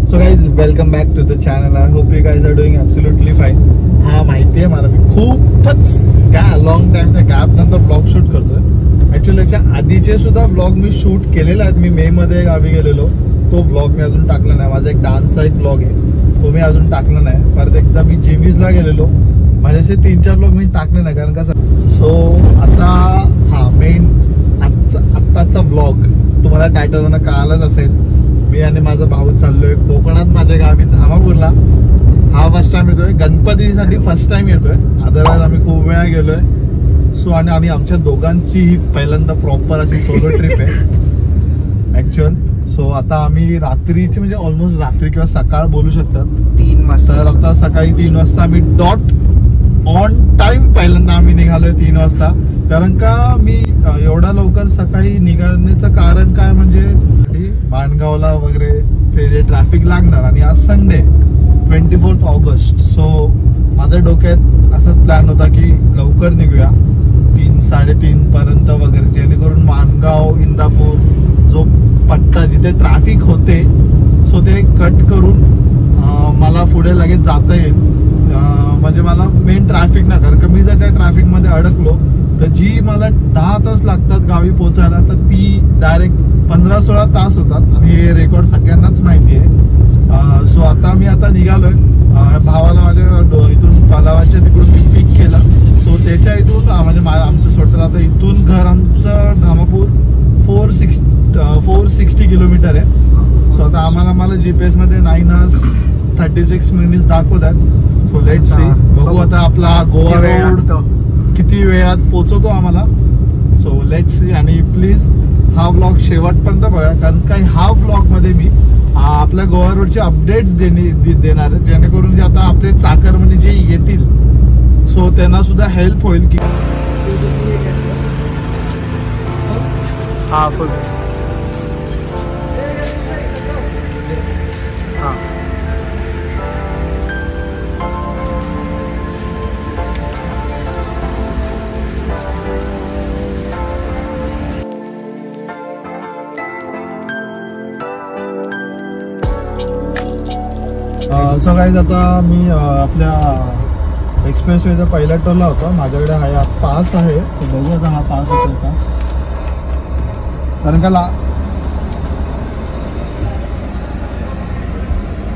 So guys welcome back to the channel. I hope you guys are doing absolutely fine. हा माहिती आहे मला, मी खूपच लॉंग टाइमच्या गॅप नंतर ब्लॉग शूट करतोय. ऍक्च्युअली याच्या आधीचे सुद्धा ब्लॉग मी शूट केलेले आहेत. मी मे मध्ये गावी गेलेलो, तो ब्लॉग मी अजून टाकला नाही. माझा एक डान्सचा एक ब्लॉग आहे, तो मी अजून टाकला नाही. परत एकदा मी जेबीजला गेलेलो, माझे असे 3-4 ब्लॉग मी टाकले नाही कारण कसं. सो आता हा मेन आत्ताचा ब्लॉग तुम्हाला टायटलवरनं कळालंच असेल. मी आणि माझा भाऊ चाललोय कोकणात, माझ्या गावी धामापूरला. हा फर्स्ट टाइम येतोय, गणपतीसाठी फर्स्ट टाइम येतोय. अदरवाईज आम्ही खूप वेळा गेलोय. सो आणि आमच्या दोघांची ही पहिल्यांदा प्रॉपर अशी सोलो ट्रिप आहे ऍक्च्युअल. सो आता आम्ही रात्रीची म्हणजे ऑलमोस्ट रात्री किंवा सकाळ बोलू शकतात 3 वाजता. तर आता सकाळी 3 वाजता आम्ही डॉट ऑन टाइम पहिल्यांदा आम्ही निघालोय 3 वाजता. कारण का मी एवढा लवकर सकाळी निघाल्याचं कारण काय म्हणजे माणगावला वगैरे ते जे ट्रॅफिक लागणार. आणि आज संडे 24 ऑगस्ट. सो माझ्या डोक्यात असाच प्लॅन होता की लवकर निघूया 3-3:30 पर्यंत वगैरे, जेणेकरून माणगाव इंदापूर जो पट्टा जिथे ट्रॅफिक होते सो ते कट करून मला पुढे लगेच जाता येईल. म्हणजे मला मेन ट्रॅफिक ना, कारण का मी जर त्या ट्रॅफिक मध्ये अडकलो तर जी मला 10 तास लागतात गावी पोहोचायला, तर ती डायरेक्ट 15-16 तास होतात. आणि हे रेकॉर्ड सगळ्यांनाच माहिती आहे. सो आता मी निघालोय. भावाला माझ्या इथून पालावाच्या तिकडून मी पिक केला. सो त्याच्या इथून म्हणजे आमचं स्वतः आता इथून घर आमचं धामापूर 460 किलोमीटर आहे. सो आता मला जीपीएस मध्ये 9 hours 36 minutes दाखवतात. सो लेट सी, बघू आता आपला गोवा रोड किती वेळात पोहोचवतो आम्हाला. So let see. आणि प्लीज हा व्लॉग शेवटपर्यंत बघा, कारण काही हा व्लॉग मध्ये मी आपल्या गोवा रोडचे अपडेट्स देणार आहे, जेणेकरून जे आता आपले चाकरमानी जे येतील सो त्यांना सुद्धा हेल्प होईल. की हा फुल हा सो गाईज आता मी आपल्या एक्सप्रेसवेचा पहिल्या टोलला होता. माझ्याकडे हा पास आहे, बघू आता हा पास होतो का. कारण का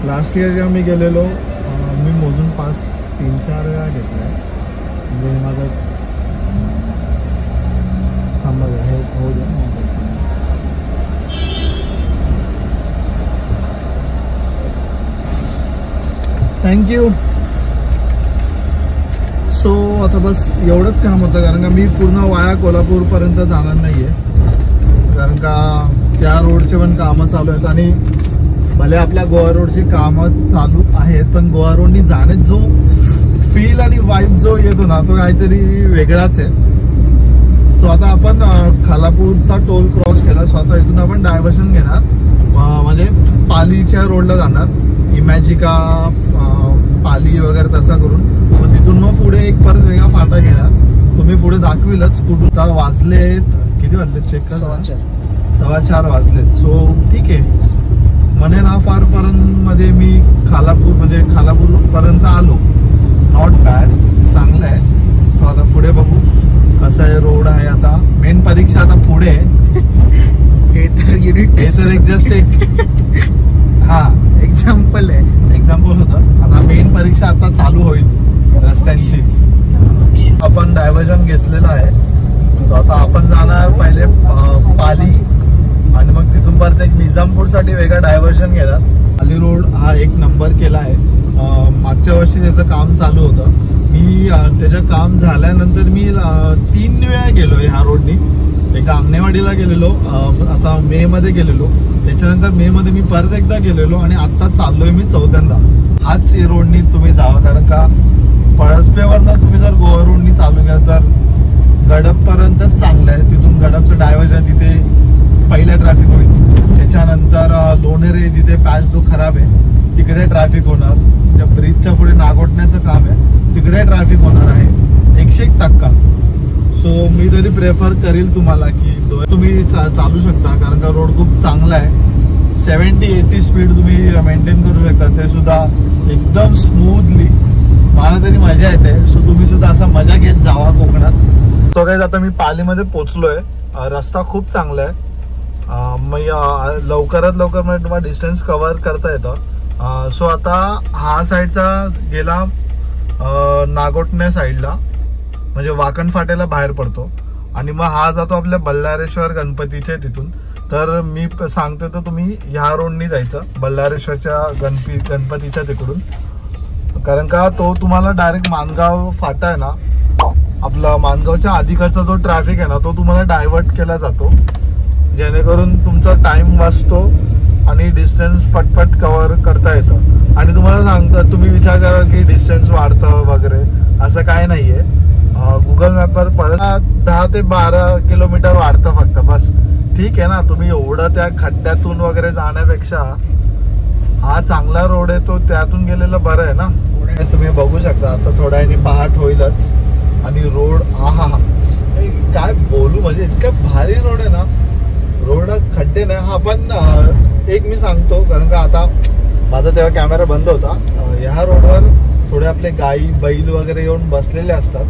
लास्ट इयर जेव्हा मी गेलेलो मी मोजून पास 3-4 वेळा घेतलाय. म्हणजे माझं हे होऊ द्या. थँक्यू. सो आता बस एवढंच काम होतं, कारण का मी पूर्ण वाया कोल्हापूरपर्यंत जाणार नाहीये. कारण का त्या रोडचे पण कामं चालू आहेत. आणि भले आपल्या गोवा रोडची कामं चालू आहेत, पण गोवा रोडनी जाण्यात जो फील आणि वाईब जो येतो ना, तो काहीतरी वेगळाच आहे. सो आता आपण खालापूरचा टोल क्रॉस केला. सो आता इथून आपण डायव्हर्शन घेणार, म्हणजे पालीच्या रोडला जाणार. इमॅजिका पाली वगैरे तसा करून मग तिथून मग पुढे एक परत वेगळा फाटा घेणार. तुम्ही पुढे दाखविलच कुठून वाजलेत, किती वाजलेत चेक कर. 4:15 वाजलेत. सो ठीक आहे, मने ना फार पर्यंत मी खालापूर पर्यंत आलो. नॉट बॅड, चांगलं आहे. सो आता पुढे बघू कसं आहे रोड आहे. आता मेन परीक्षा आता पुढे आहे. हे तर एक जस्ट एक एक्झाम्पल होतं. आता मेन परीक्षा आता चालू होईल रस्त्यांची. आपण डायव्हर्जन घेतलेलं आहे. तर आता आपण जाणार पहिले पाली आणि मग तिथून परत एक निजामपूरसाठी वेगळा डायव्हर्जन घेणार. पाली रोड हा 1 नंबर केला आहे. मागच्या वर्षी त्याचं काम चालू होतं. मी त्याचं काम झाल्यानंतर मी 3 वेळा गेलोय ह्या रोडनी. एकदा आमनेवाडीला गेलेलो, आता मे मध्ये गेलेलो, त्याच्यानंतर मे मध्ये मी परत एकदा गेलेलो आणि आता चाललोय मी 4थ्यांदा. हाच रोडनी तुम्ही जावा, कारण का पळसपेवरनं तुम्ही जर गोवा रोडनी चालू केला तर गडपपर्यंतच चांगलं आहे. तिथून गडपचं डायव्हर्जन तिथे पहिल्या ट्रॅफिक होईल. त्याच्यानंतर लोणेरे जिथे पॅच जो खराब आहे तिकडे ट्रॅफिक होणार. त्या ब्रिजच्या पुढे नागोठण्याचं काम आहे, तिकडे ट्रॅफिक होणार आहे 101%. सो मी तरी प्रेफर करेल तुम्हाला की तुम्ही चालू शकता, कारण का रोड खूप चांगला आहे. 70-80 स्पीड तुम्ही मेंटेन करू शकता, ते सुद्धा एकदम स्मूथली. मला तरी मजा येते. सो तुम्ही सुद्धा असा मजा घेत जावा कोकणात. सो गाईज आता मी पालीमध्ये पोहोचलोय. रस्ता खूप चांगला आहे. मग लवकरात लवकर म्हणजे तुम्हाला डिस्टन्स कव्हर करता येतं. सो आता हा साईडचा गेला नागोटणे साईडला, म्हणजे वाकण फाट्याला बाहेर पडतो, आणि मग हा जातो आपल्या बल्लारेश्वर गणपतीच्या तिथून. तर मी सांगतो तर तुम्ही ह्या रोडनी जायचं बल्लारेश्वरच्या गणपतीच्या तिकडून, कारण का तो तुम्हाला डायरेक्ट माणगाव फाटा आहे ना, आपला माणगावच्या आधीकडचा जो ट्रॅफिक आहे ना, तो तुम्हाला डायव्हर्ट केला जातो, जेणेकरून तुमचा टाइम वाचतो आणि डिस्टन्स पटपट कव्हर करता येतं. आणि तुम्हाला सांगतो, तुम्ही विचार करा की डिस्टन्स वाढतं वगैरे, असं काय नाहीये. गुगल मॅपवर परत 10 ते 12 किलोमीटर वाढतं फक्त, बस. ठीक आहे ना, तुम्ही एवढं त्या खड्ड्यातून वगैरे जाण्यापेक्षा हा चांगला रोड आहे, तो त्यातून गेलेलं बरं आहे ना. तुम्ही बघू शकता आता थोड्या वेळाने पहाट होईलच, आणि रोड आहा काय बोलू, म्हणजे इतका भारी रोड आहे ना. रोड खड्डे नाही. हा पण एक मी सांगतो, कारण का आता माझा तेव्हा कॅमेरा बंद होता, ह्या रोडवर थोडे आपले गाई बैल वगैरे येऊन बसलेले असतात.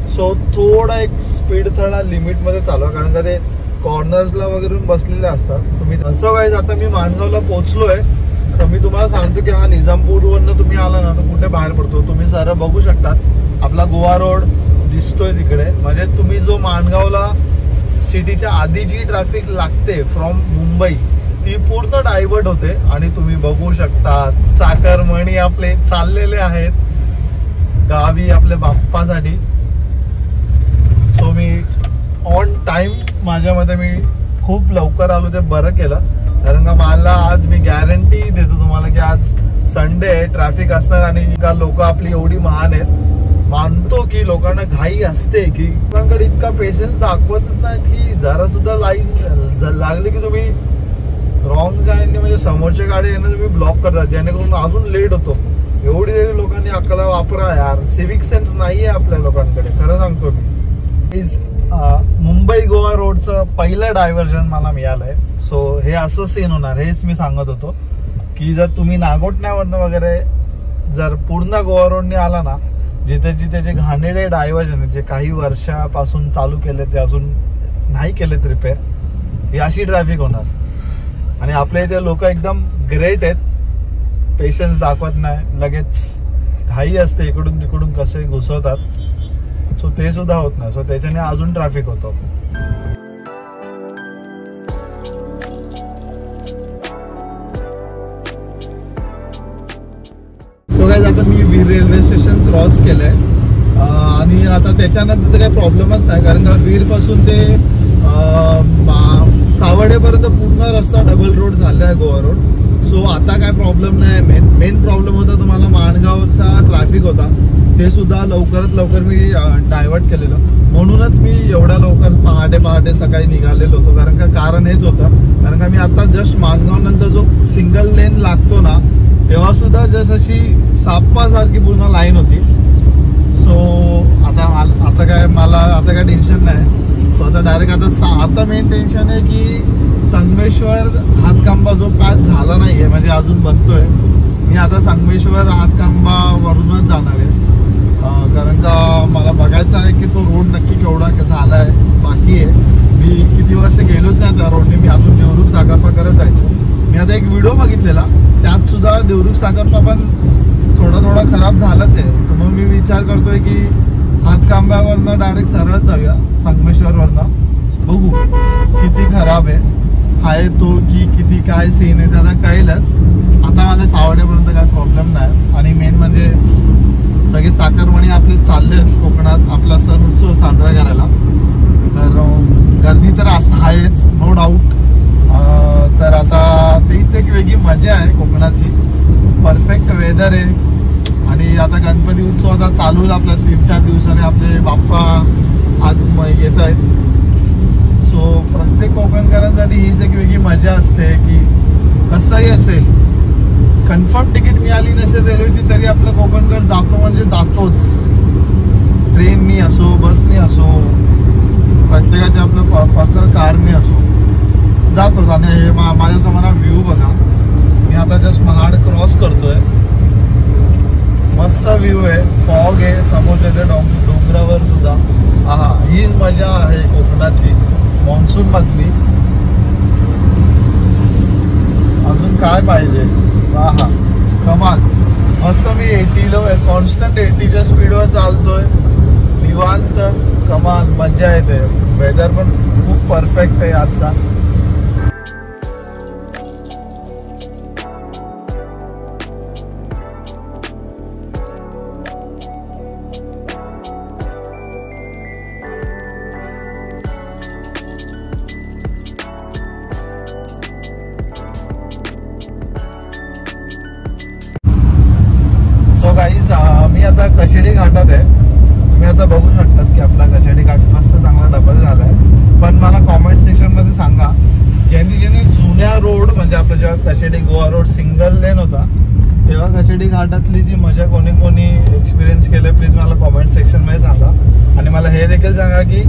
सो थोडा एक स्पीड थोडा लिमिटमध्ये चालवा, कारण का ते कॉर्नर्सला वगैरे बसलेले असतात. तुम्ही असं काय, आता मी माणगावला पोहोचलोय. तर मी तुम्हाला सांगतो की हा निजामपूरवरनं तुम्ही आला ना, तर कुठे बाहेर पडतो तुम्ही सरळ बघू शकतात. आपला गोवा रोड दिसतोय तिकडे, म्हणजे तुम्ही जो माणगावला सिटीच्या आधी जी ट्रॅफिक लागते फ्रॉम मुंबई, ती पूर्ण डायव्हर्ट होते. आणि तुम्ही बघू शकता चाकरमणी आपले चाललेले आहेत गावी आपल्या बाप्पासाठी. सो मी ऑन टाइम, माझ्या मते मी खूप लवकर आलो, ते बरं केलं. कारण का मला आज मी गॅरंटी देतो तुम्हाला की आज संडे आहे, ट्रॅफिक असणार, आणि का लोक आपली एवढी महान आहेत. मानतो की लोकांना घाई असते, की लोकांकडे इतका पेशन्स दाखवतच नाही की जरा सुद्धा लाईन लागली की तुम्ही रॉंग साईडने, म्हणजे समोरच्या गाडी येणं तुम्ही ब्लॉक करतात, जेणेकरून अजून लेट होतो. एवढी तरी लोकांनी अक्कल वापरा यार. सिविक सेन्स नाहीये आपल्या लोकांकडे, खरं सांगतो मी. मुंबई गोवा रोडचं पहिलं डायव्हर्जन मला मिळालंय. सो हे असं सीन होणार, हेच मी सांगत होतो की जर तुम्ही नागोटण्यावरनं वगैरे जर पूर्ण गोवा रोडने आला ना, जिथे जिथे जे घाणेरडे डायव्हर्जन जे काही वर्षापासून चालू केले, ते अजून नाही केलेत रिपेअर, ही अशी ट्रॅफिक होणार. आणि आपल्या इथे लोक एकदम ग्रेट आहेत, पेशन्स दाखवत नाही, लगेच घाई असते, इकडून तिकडून कसे घुसवतात. सो ते सुद्धा होत नाही. सो त्याच्याने अजून ट्रॅफिक होतो. सो गाईज आता मी वीर रेल्वे स्टेशन क्रॉस केलंय, आणि आता त्याच्यानंतर तर काही प्रॉब्लेमच नाही, कारण का वीर पासून ते सावडेपर्यंत पूर्ण रस्ता डबल रोड झाला आहे, गोवा रोड. सो आता काय प्रॉब्लेम नाही. मेन प्रॉब्लेम होता तुम्हाला माणगावचा ट्रॅफिक होता, ते सुद्धा लवकरात लवकर मी डायव्हर्ट केलेलं. म्हणूनच मी एवढ्या लवकर पहाटे सकाळी निघालेलो होतो, कारण हेच होतं. कारण का मी आता जस्ट माणगाव नंतर जो सिंगल लेन लागतो ना, तेव्हा सुद्धा जस्ट अशी सापासारखी पूर्ण लाईन होती. सो आता काय टेन्शन नाही. सो आता डायरेक्ट आता मेन टेन्शन आहे की संगमेश्वर हातखांबा जो पॅच झाला नाहीये, म्हणजे अजून बनतोय. मी आता संगमेश्वर हातखांबावरूनच जाणार आहे, कारण का मला बघायचं आहे की तो रोड नक्की केवढा झालाय. बाकी आहे, मी किती वर्ष गेलोच नाही त्या रोडने. मी अजून देवरुख साखरपा करत जायचो. मी आता एक व्हिडिओ बघितलेला, त्यात सुद्धा देवरुख साखरपा पण थोडा खराब झालाच आहे. तर मग मी विचार करतोय की हातखांब्यावरनं डायरेक्ट सरळ जाऊया संगमेश्वरवरनं, बघू किती खराब आहे तो की किती काय सीन आहे त्याला कळेलच. आता मला सावड्यापर्यंत काय प्रॉब्लेम नाही. आणि मेन म्हणजे सगळे चाकरमणी आपले चालले कोकणात आपला सण उत्सव साजरा करायला, तर गर्दी तर आहेच नो डाऊट. तर आता तीच एक वेगळी मजा आहे कोकणाची. परफेक्ट वेदर आहे, आणि आता गणपती उत्सव आता चालू आहे आपल्या 3-4 दिवसाने. आपले बाप्पा आज येत आहेत. सो प्रत्येक कोकणकरांसाठी हीच एक वेगळी मजा असते की कसंही असेल, कन्फर्म तिकीट मिळाली नसेल रेल्वेची तरी आपलं कोकणकर जातो म्हणजे जातोच. ट्रेननी असो, बसनी असो, प्रत्येकाच्या आपलं पर्सनल कारने असो, जातोच. आणि हे माझ्यासमोर व्ह्यू बघा. मी आता जस्ट महाड क्रॉस करतोय. मस्त व्ह्यू आहे. फॉग आहे समोरच्या ते डोंगरावर सुद्धा. हा ही मजा आहे कोकणाची मान्सून मधली. अजून काय पाहिजे. हा कमाल. मस्त मी 80 कॉन्स्टंट 80च्या स्पीडवर चालतोय. निवांत कमाल मजा येते. वेदर पण खूप परफेक्ट आहे आजचा. गाईज मी आता कशेडी घाटात आहे. तुम्ही आता बघू शकतात की आपला कशेडी घाट मस्त चांगला डबल झालाय. पण मला कॉमेंट सेक्शन मध्ये सांगा ज्यांनी जुन्या रोड म्हणजे आपला जेव्हा Kashedi Goa road single lane होता तेव्हा कशेडी घाटातली जी मजा कोणी एक्सपिरियन्स केलं प्लीज मला कॉमेंट सेक्शन मध्ये सांगा. आणि मला हे देखील सांगा की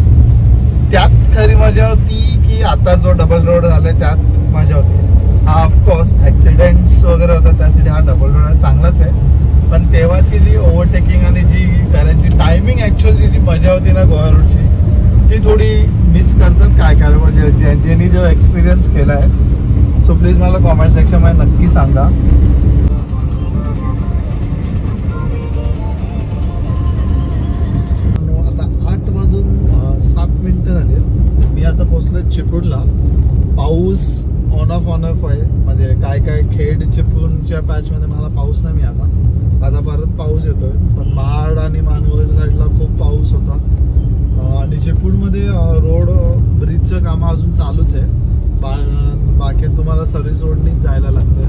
त्यात खरी मजा होती की आता जो डबल रोड झालाय त्यात मजा होती. हा ऑफकोर्स ऍक्सिडेंट्स वगैरे होतात त्यासाठी हा डबल रोड चांगलाच आहे. पण तेव्हाची जी ओव्हरटेकिंग आणि जी करायची टायमिंग ऍक्च्युअली जी मजा होती ना गोवा रोडची ती थोडी मिस करतात काय म्हणजे ज्यांनी जो एक्सपिरियन्स केलाय. सो प्लीज मला कॉमेंट सेक्शन मध्ये नक्की सांगा. आता 8:07 झाले. मी आता पोहोचलो चिपळूणला. पाऊस ऑन ऑफ आहे म्हणजे काय खेड चिपळूणच्या पॅच मध्ये मला पाऊस नाही मिळाला. आता परत पाऊस येतोय. पण महाड आणि मानगावच्या साईडला खूप पाऊस होता. आणि चिपळूणमध्ये रोड ब्रिजचं काम अजून चालूच आहे. बाकी तुम्हाला सर्व्हिस रोडनीच जायला लागतंय.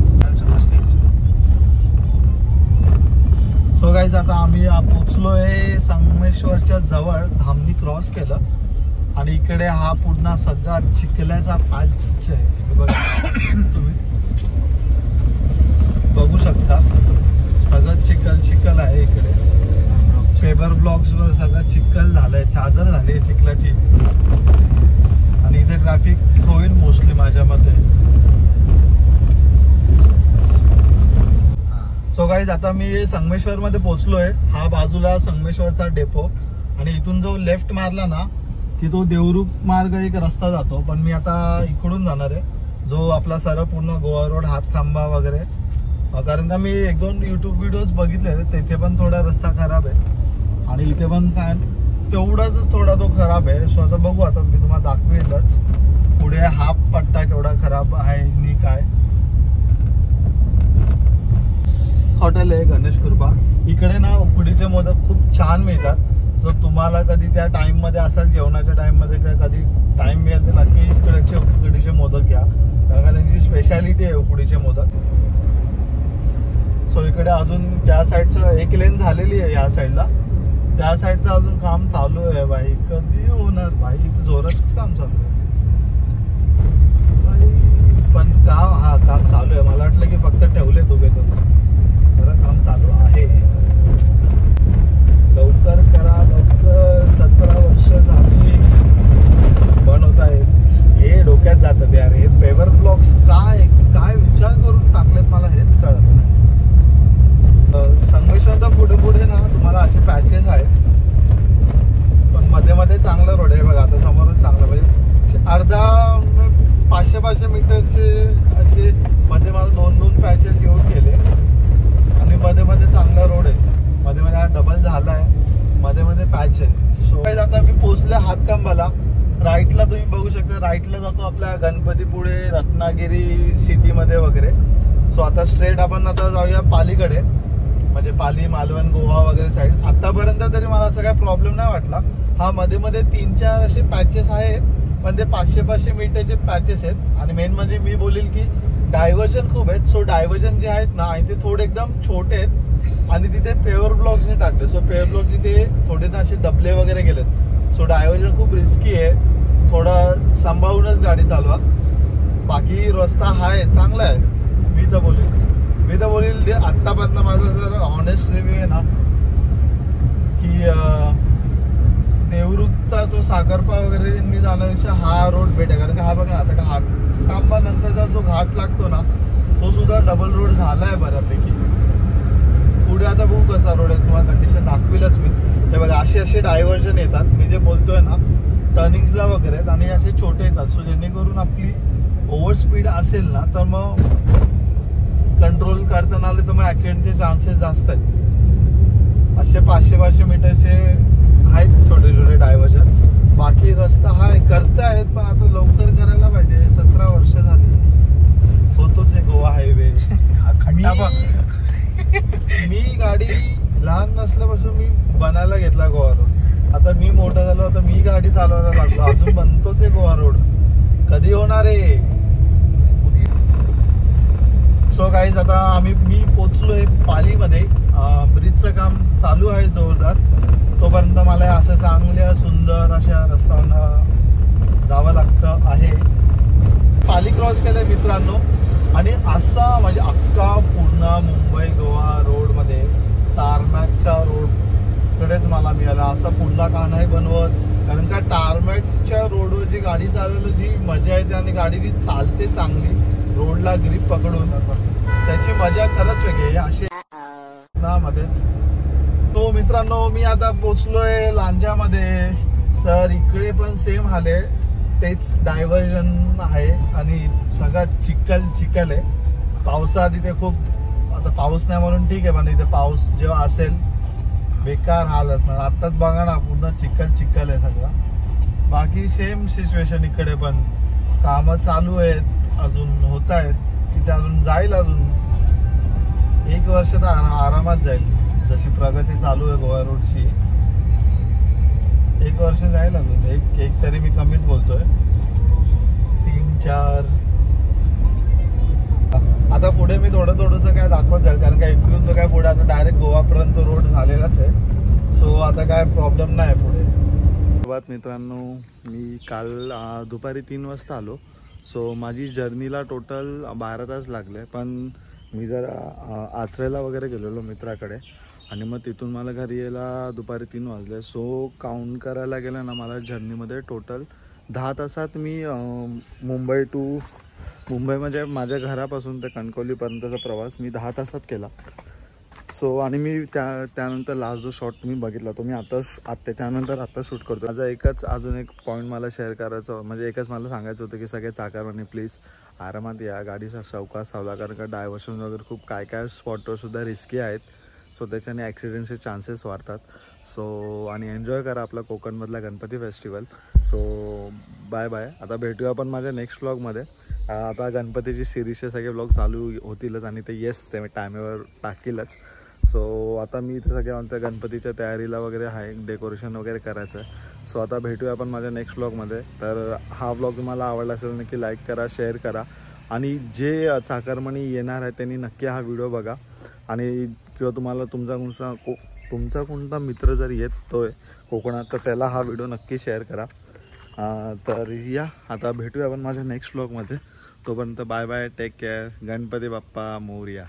सो गाईज आता आम्ही पोचलोय संगमेश्वरच्या जवळ. धामणी क्रॉस केलं आणि इकडे हा पूर्ण सगळा चिखल्याचा पॅच आहे. तुम्ही बघू शकता सगळं चिखल आहे इकडे. पेपर ब्लॉक्स वर सगळं चिखल झालंय. चादर झाली आहे चिखलाची. आणि इथे ट्रॅफिक होईल मोस्टली माझ्या मते. सो गाईज आता मी संगमेश्वर मध्ये पोहोचलोय. हा बाजूला संगमेश्वरचा डेपो आणि इथून जो लेफ्ट मारला ना की तो देवरुख मार्ग एक रस्ता जातो. पण मी आता इकडून जाणार आहे जो आपला सरळ पूर्ण गोवा रोड हातखांबा वगैरे. कारण का मी 1-2 यूट्यूब व्हिडिओज बघितले तिथे पण थोडा रस्ता खराब आहे आणि इथे पण काय तेवढाच थोडा तो खराब आहे. सो आता बघू. आता मी तुम्हाला दाखवेलच पुढे हा पट्टा केवढा खराब आहे नि काय. हॉटेल आहे गणेश कृपा. इकडे ना उकडीचे मोदक खूप छान मिळतात. जर तुम्हाला कधी त्या टाइम मध्ये असाल जेवणाच्या टाइम मध्ये किंवा कधी टाइम मिळेल तर नक्की इकडचे उकडीचे मोदक घ्या. कारण का त्यांची स्पेशालिटी आहे उकडीचे मोदक. सो इकडे अजून त्या साईडचं एक लेन झालेली आहे. या साईडला त्या साईडचं अजून काम चालू आहे. भाई कधी होणार भाई. इथे जोरातच काम चालू आहे पण काम चालू आहे. मला वाटलं की फक्त ठेवले उभे करून. काम चालू आहे. लवकर करा लवकर. 17 वर्ष झाली बनवत आहेत. हे डोक्यात जातात यार. हे पेवर ब्लॉक्स काय विचार करून टाकलेत मला हेच कळत नाही. संगमेश्वरचा पुढे ना तुम्हाला असे पॅचेस आहेत पण मध्ये चांगलं रोड आहे बघा. आता समोरच चांगलं म्हणजे अर्धा 500 मीटरचे असे मध्ये मला 2 पॅचेस येऊन गेले आणि मध्ये चांगला रोड आहे. मध्ये हा डबल झाला आहे. मध्ये पॅच आहे. सो आता मी पोहोचले हातखांबाला. राईटला तुम्ही बघू शकता. राईटला जातो आपल्या गणपतीपुळे रत्नागिरी सिटीमध्ये वगैरे. सो आता स्ट्रेट आपण आता जाऊया पालीकडे म्हणजे पाली मालवण गोवा वगैरे साईड. आतापर्यंत तरी मला असं काही प्रॉब्लेम नाही वाटला. हा मध्ये 3-4 असे पॅचेस आहेत पण ते 500 मीटरचे पॅचेस आहेत. आणि मेन म्हणजे मी बोलेल की डायव्हर्जन खूप आहेत. सो डायव्हर्जन जे आहेत ना आणि ते थोडे एकदम छोटे आहेत आणि तिथे पेवर ब्लॉक्सने टाकले. सो पेवर ब्लॉक तिथे थोडे असे दबले वगैरे गेलेत. सो डायव्हर्जन खूप रिस्की आहे. थोडं सांभाळूनच गाडी चालवा. बाकी रस्ता आहे चांगला आहे. मी तर बोलेल आत्तापर्यंत माझा जर ऑनेस्ट रिव्ह्यू आहे ना की देवरुखचा तो साखरपा वगैरे जाण्यापेक्षा हा रोड बेटर. कारण का हा बघा आता का हा खांबा नंतरचा जो घाट लागतो ना तो सुद्धा डबल रोड झालाय बऱ्यापैकी. पुढे आता बघू कसा रोड आहे, तुम्हाला कंडिशन दाखविलच मी. हे बघा असे डायव्हर्जन येतात, मी जे बोलतोय ना टर्निंग्सला वगैरे आहेत, आणि असे छोटे येतात. सो जेणेकरून आपली ओव्हर स्पीड असेल ना तर मग कंट्रोल करताना आले तर मग ऍक्सिडेंटचे चान्सेस जास्त आहेत. असे 500 मीटरचे आहेत छोटे छोटे डायव्हर्जन. बाकी रस्ता हा करतायत पण आता लवकर करायला पाहिजे. 17 वर्ष झाली होतोच आहे गोवा हायवे. मी गाडी लहान नसल्यापासून मी बनायला घेतला गोवा रोड. आता मी मोठा झालो, आता मी गाडी चालवायला लागलो, अजून बनतोच आहे गोवा रोड. कधी होणार आहे? सो गाईज आता मी पोचलोय पालीमध्ये. ब्रिजचं काम चालू आहे जोरदार. तोपर्यंत मला असं चांगल्या सुंदर अशा रस्त्यावर जावं लागतं आहे. पाली क्रॉस केलंय मित्रांनो, आणि असा म्हणजे अख्खा पूर्ण मुंबई गोवा रोडमध्ये टारमॅकच्या रोडकडेच मला मिळाला. असा पुन्हा का नाही बनवत, कारण का टारमॅकच्या रोडवर जी गाडी चालवली जी मजा येते आणि गाडी जी चालते चांगली रोडला ग्रिप पकडून, त्याची मजा खरंच वेगळी आहे. असे मध्येच तो मित्रांनो मी आता पोचलोय लांजामध्ये. तर इकडे पण सेम हाले, तेच डायव्हर्जन आहे आणि सगळं चिखल आहे. पावसात इथे खूप, आता पाऊस नाही म्हणून ठीक आहे, पण इथे पाऊस जेव्हा असेल बेकार हाल असणार. आत्ताच बघा ना पूर्ण चिखल आहे सगळं. बाकी सेम सिच्युएशन इकडे पण, कामं चालू आहेत, अजून होत आहेत. तिथे अजून जाईल, अजून 1 वर्ष तर आरामात जाईल. जशी प्रगती चालू आहे गोवा रोडची 1 वर्ष जाईल अजून. एक तरी मी कमीच बोलतोय, 3-4. आता पुढे मी थोडंसं काय दाखवत जाईल, कारण काय इकडून तर काय पुढे आता डायरेक्ट गोवापर्यंत रोड झालेलाच आहे. सो आता काय प्रॉब्लेम नाही पुढे. सुरुवात मित्रांनो, मी काल दुपारी 3 वाजता आलो. सो माझी जर्नीला टोटल 12 तास लागले. पण मी जरा आचरेला वगैरे गेलेलो मित्राकडे, आणि मग तिथून मला घरी यायला दुपारी 3 वाजले. सो काउंट करायला गेलं ना, मला जर्नीमध्ये टोटल 10 तासात मी मुंबई म्हणजे माझ्या घरापासून ते कणकवलीपर्यंतचा प्रवास मी 10 तासात केला. सो आणि मी त्यानंतर लास्ट जो शॉट तुम्ही बघितला तो मी त्याच्यानंतर आता शूट करतो. माझा अजून एक पॉईंट मला शेअर करायचं, म्हणजे एकच मला सांगायचं होतं की सगळे चाकारवानी प्लीज आरामात या, गाडीचा सावकाश सावला, कारण का डायव्हर्शन वगैरे खूप काय स्पॉटवर सुद्धा रिस्की आहेत. सो त्याच्याने ॲक्सिडेंटचे चान्सेस वाढतात. सो आणि एन्जॉय करा आपला कोकणमधला Ganpati festival. So bye bye. आता भेटूया आपण माझ्या नेक्स्ट व्लॉगमध्ये. आता गणपतीची सिरीजचे सगळे व्लॉग चालू होतीलच, आणि ते टायमेवर टाकीलच. सो आता मी इथे सगळ्या गणपतीच्या तयारीला वगैरे आहे, डेकोरेशन वगैरे करायचं आहे. सो आता भेटूया आपण माझ्या नेक्स्ट व्लॉगमध्ये. तर हा व्लॉग तुम्हाला आवडला असेल नक्की लाईक करा, शेअर करा, आणि जे चाकरमणी येणार आहे त्यांनी नक्की हा व्हिडिओ बघा. आणि किंवा तुम्हाला तुमचा कोणता मित्र जर येतोय कोकणात तर त्याला हा व्हिडिओ नक्की शेअर करा. तर या आता भेटूया आपण माझ्या नेक्स्ट व्लॉगमध्ये. तोपर्यंत bye bye, take care. Ganpati Bappa Morya.